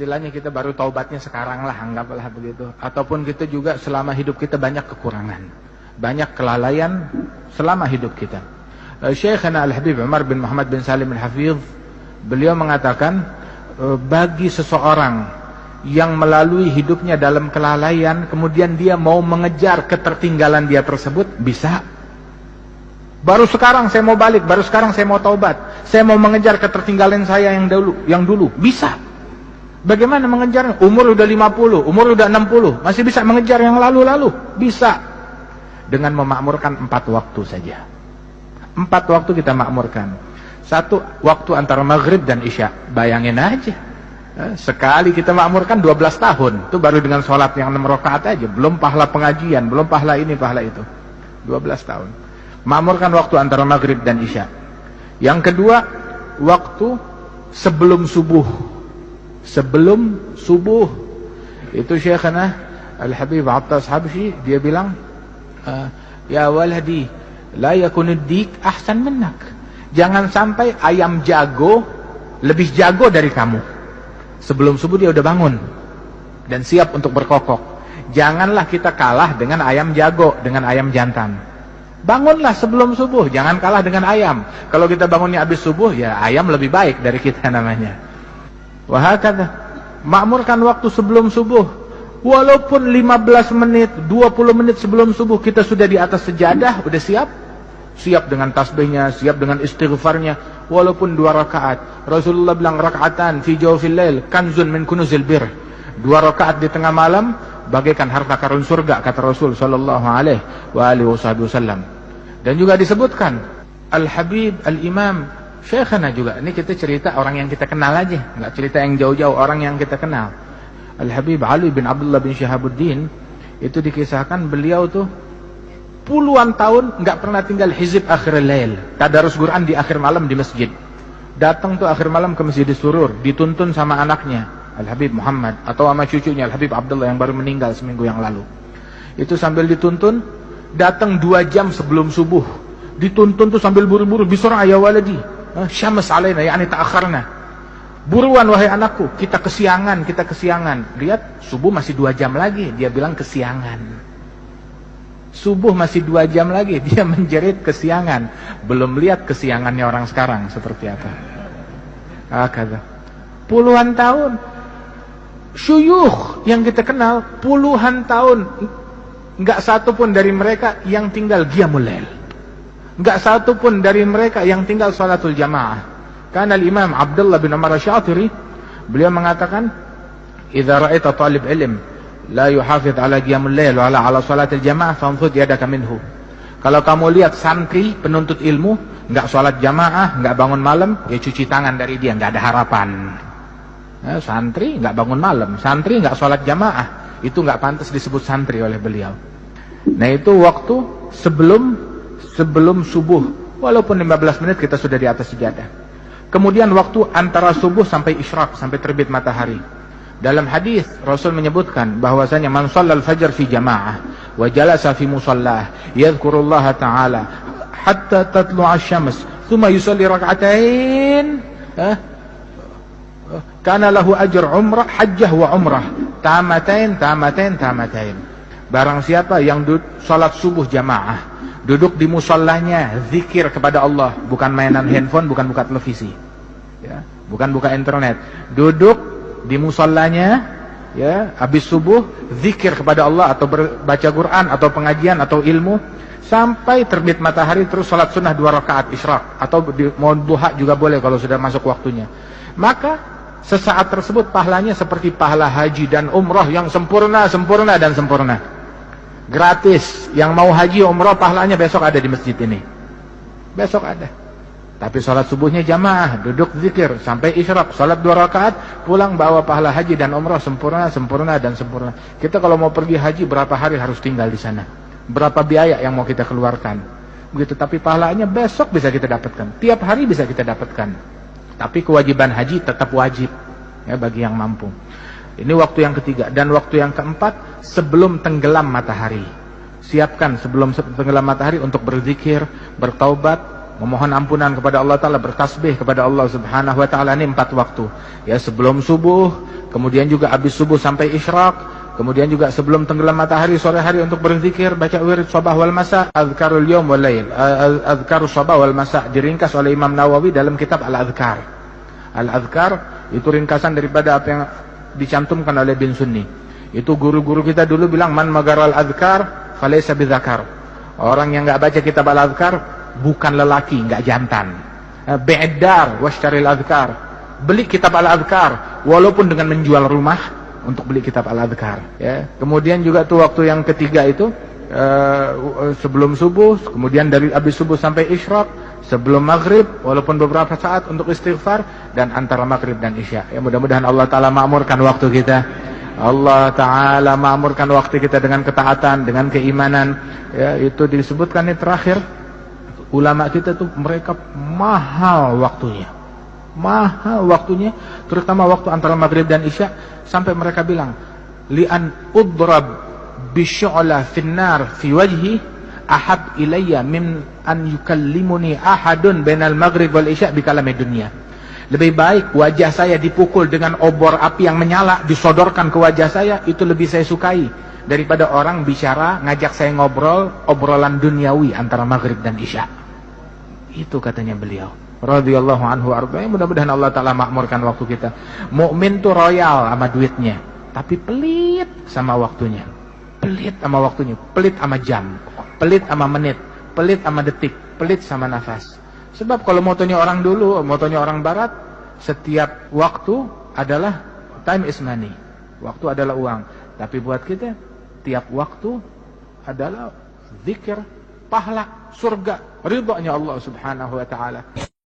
istilahnya kita baru taubatnya sekarang lah, anggaplah begitu. Ataupun kita juga selama hidup kita banyak kekurangan, banyak kelalaian selama hidup kita. Syekhana Al-Habib Umar bin Muhammad bin Salim Al-Hafidh, beliau mengatakan, bagi seseorang yang melalui hidupnya dalam kelalaian, kemudian dia mau mengejar ketertinggalan dia tersebut, bisa. Baru sekarang saya mau balik, baru sekarang saya mau taubat, saya mau mengejar ketertinggalan saya yang dulu, bisa. Bagaimana mengejarnya? Umur udah 50, umur udah 60, masih bisa mengejar yang lalu-lalu? Bisa. Dengan memakmurkan 4 waktu saja. 4 waktu kita makmurkan. 1 waktu antara maghrib dan isya. Bayangin aja, sekali kita makmurkan 12 tahun. Itu baru dengan sholat yang 6 rakaat aja, belum pahala pengajian, belum pahala ini, pahala itu. 12 tahun. Makmurkan waktu antara maghrib dan isya. Yang kedua, waktu sebelum subuh. Sebelum subuh. Itu Syekhana Al-Habib Attas Habsyi, dia bilang, ya waladi, la yakunud dik ahsan minnak. Jangan sampai ayam jago lebih jago dari kamu. Sebelum subuh dia udah bangun dan siap untuk berkokok. Janganlah kita kalah dengan ayam jago, dengan ayam jantan. Bangunlah sebelum subuh, jangan kalah dengan ayam. Kalau kita bangunnya habis subuh, ya ayam lebih baik dari kita namanya. Wahakata, makmurkan waktu sebelum subuh. Walaupun 15 menit, 20 menit sebelum subuh kita sudah di atas sejadah, udah siap. Siap dengan tasbihnya, siap dengan istighfarnya. Walaupun 2 rakaat. Rasulullah bilang, raka'atan fi jawfil lail kanzun min kunuzil bir. 2 rakaat di tengah malam bagaikan harta karun surga, kata Rasul sallallahu alaihi wasallam. Dan juga disebutkan Al-Habib Al-Imam Syekhana juga. Ini kita cerita orang yang kita kenal aja, nggak cerita yang jauh-jauh, orang yang kita kenal. Al-Habib Ali bin Abdullah bin Syihabuddin, itu dikisahkan beliau tuh puluhan tahun nggak pernah tinggal hizib akhir lail, tadarus Quran di akhir malam di masjid. Datang tuh akhir malam ke Masjid Surur, dituntun sama anaknya Al-Habib Muhammad, atau sama cucunya Al-Habib Abdullah yang baru meninggal seminggu yang lalu. Itu sambil dituntun, datang 2 jam sebelum subuh. Dituntun tuh sambil buru-buru, bisur'a ya waladi, syams alaina, yakni ta'akharna. Buruan wahai anakku, kita kesiangan, kita kesiangan. Lihat, subuh masih 2 jam lagi, dia bilang kesiangan. Subuh masih 2 jam lagi, dia menjerit kesiangan. Belum lihat kesiangannya orang sekarang seperti apa. Kata puluhan tahun. Syuyukh yang kita kenal puluhan tahun, enggak satu pun dari mereka yang tinggal qiyamul lail, enggak satu pun dari mereka yang tinggal salatul jamaah. Karena Imam Abdullah bin Umar Asy-Syatiri, beliau mengatakan, idza ra'aita talib ilm la yuhafidh ala qiyamul lail wa ala salatil jamaah fanfud yadaka minhu. Kalau kamu lihat santri penuntut ilmu enggak salat jamaah, enggak bangun malam, ya cuci tangan dari dia, enggak ada harapan. Santri nggak bangun malam, santri nggak sholat jamaah, itu nggak pantas disebut santri oleh beliau. Nah itu waktu sebelum subuh, walaupun 15 menit kita sudah di atas sejadah. Kemudian waktu antara subuh sampai isyraq, sampai terbit matahari. Dalam hadis Rasul menyebutkan bahwasanya man shallal fajr fi jamaah wa jalasa fi musallah yadhkurullaha ta'ala hatta tatlu'a asy-syams thumma yusalli rak'atain, kana lahu ajr umrah hajjah wa umrah tamatain. Barang siapa yang salat subuh jamaah, duduk di musallanya, zikir kepada Allah, bukan mainan handphone, bukan buka televisi, ya, bukan buka internet, duduk di musallanya, ya, habis subuh zikir kepada Allah atau baca Quran atau pengajian atau ilmu sampai terbit matahari, terus salat sunnah 2 rakaat isyraq atau mau duha juga boleh kalau sudah masuk waktunya. Maka sesaat tersebut pahalanya seperti pahala haji dan umrah yang sempurna. Gratis. Yang mau haji umrah pahalanya besok ada di masjid ini. Besok ada. Tapi sholat subuhnya jamaah, duduk zikir sampai isyraq, sholat 2 rakaat, pulang bawa pahala haji dan umrah sempurna. Kita kalau mau pergi haji berapa hari harus tinggal di sana? Berapa biaya yang mau kita keluarkan? Begitu, tapi pahalanya besok bisa kita dapatkan. Tiap hari bisa kita dapatkan. Tapi kewajiban haji tetap wajib, ya, bagi yang mampu. Ini waktu yang ketiga. Dan waktu yang keempat, sebelum tenggelam matahari. Siapkan sebelum tenggelam matahari untuk berzikir, bertaubat, memohon ampunan kepada Allah Ta'ala, bertasbih kepada Allah Subhanahu wa Ta'ala. Ini 4 waktu, ya, sebelum subuh, kemudian juga habis subuh sampai isyraq, kemudian juga sebelum tenggelam matahari sore hari untuk berzikir, baca wirid sabah wal masa, azkarul yaum wal lail, azkarus sabah wal masa, diringkas oleh Imam Nawawi dalam kitab Al-Azkar. Al-Azkar itu ringkasan daripada apa yang dicantumkan oleh Bin Sunni. Itu guru-guru kita dulu bilang, man magaral azkar falaysa bidzakar. Orang yang enggak baca kitab Al-Azkar bukan lelaki, enggak jantan. Bi'dar washtaril azkar. Beli kitab Al-Azkar walaupun dengan menjual rumah untuk beli kitab Al-Azkar, ya. Kemudian juga tuh waktu yang ketiga itu sebelum subuh, kemudian dari habis subuh sampai isyraq, sebelum maghrib walaupun beberapa saat untuk istighfar, dan antara maghrib dan isya. Ya, mudah-mudahan Allah Ta'ala makmurkan waktu kita. Allah Ta'ala makmurkan waktu kita dengan ketaatan, dengan keimanan. Ya, itu disebutkan ini terakhir, ulama kita tuh mereka mahal waktunya, terutama waktu antara maghrib dan isya, sampai mereka bilang, li'an udrab bisyu'la finnar fi wajhi ahab ilayya min an yukallimuni ahadun bainal maghrib wal isya bikalamid dunya. Lebih baik wajah saya dipukul dengan obor api yang menyala, disodorkan ke wajah saya, itu lebih saya sukai daripada orang bicara ngajak saya ngobrol obrolan duniawi antara maghrib dan isya. Itu katanya beliau radhiyallahu anhu arba'in. Mudah-mudahan Allah Ta'ala makmurkan waktu kita. Mukmin tuh royal sama duitnya, tapi pelit sama waktunya. Pelit sama waktunya, pelit sama jam, pelit sama menit, pelit sama detik, pelit sama nafas. Sebab kalau motonya orang dulu, motonya orang barat, setiap waktu adalah time is money. Waktu adalah uang. Tapi buat kita, tiap waktu adalah zikir, pahala, surga, ridhonya Allah Subhanahu wa ta'ala.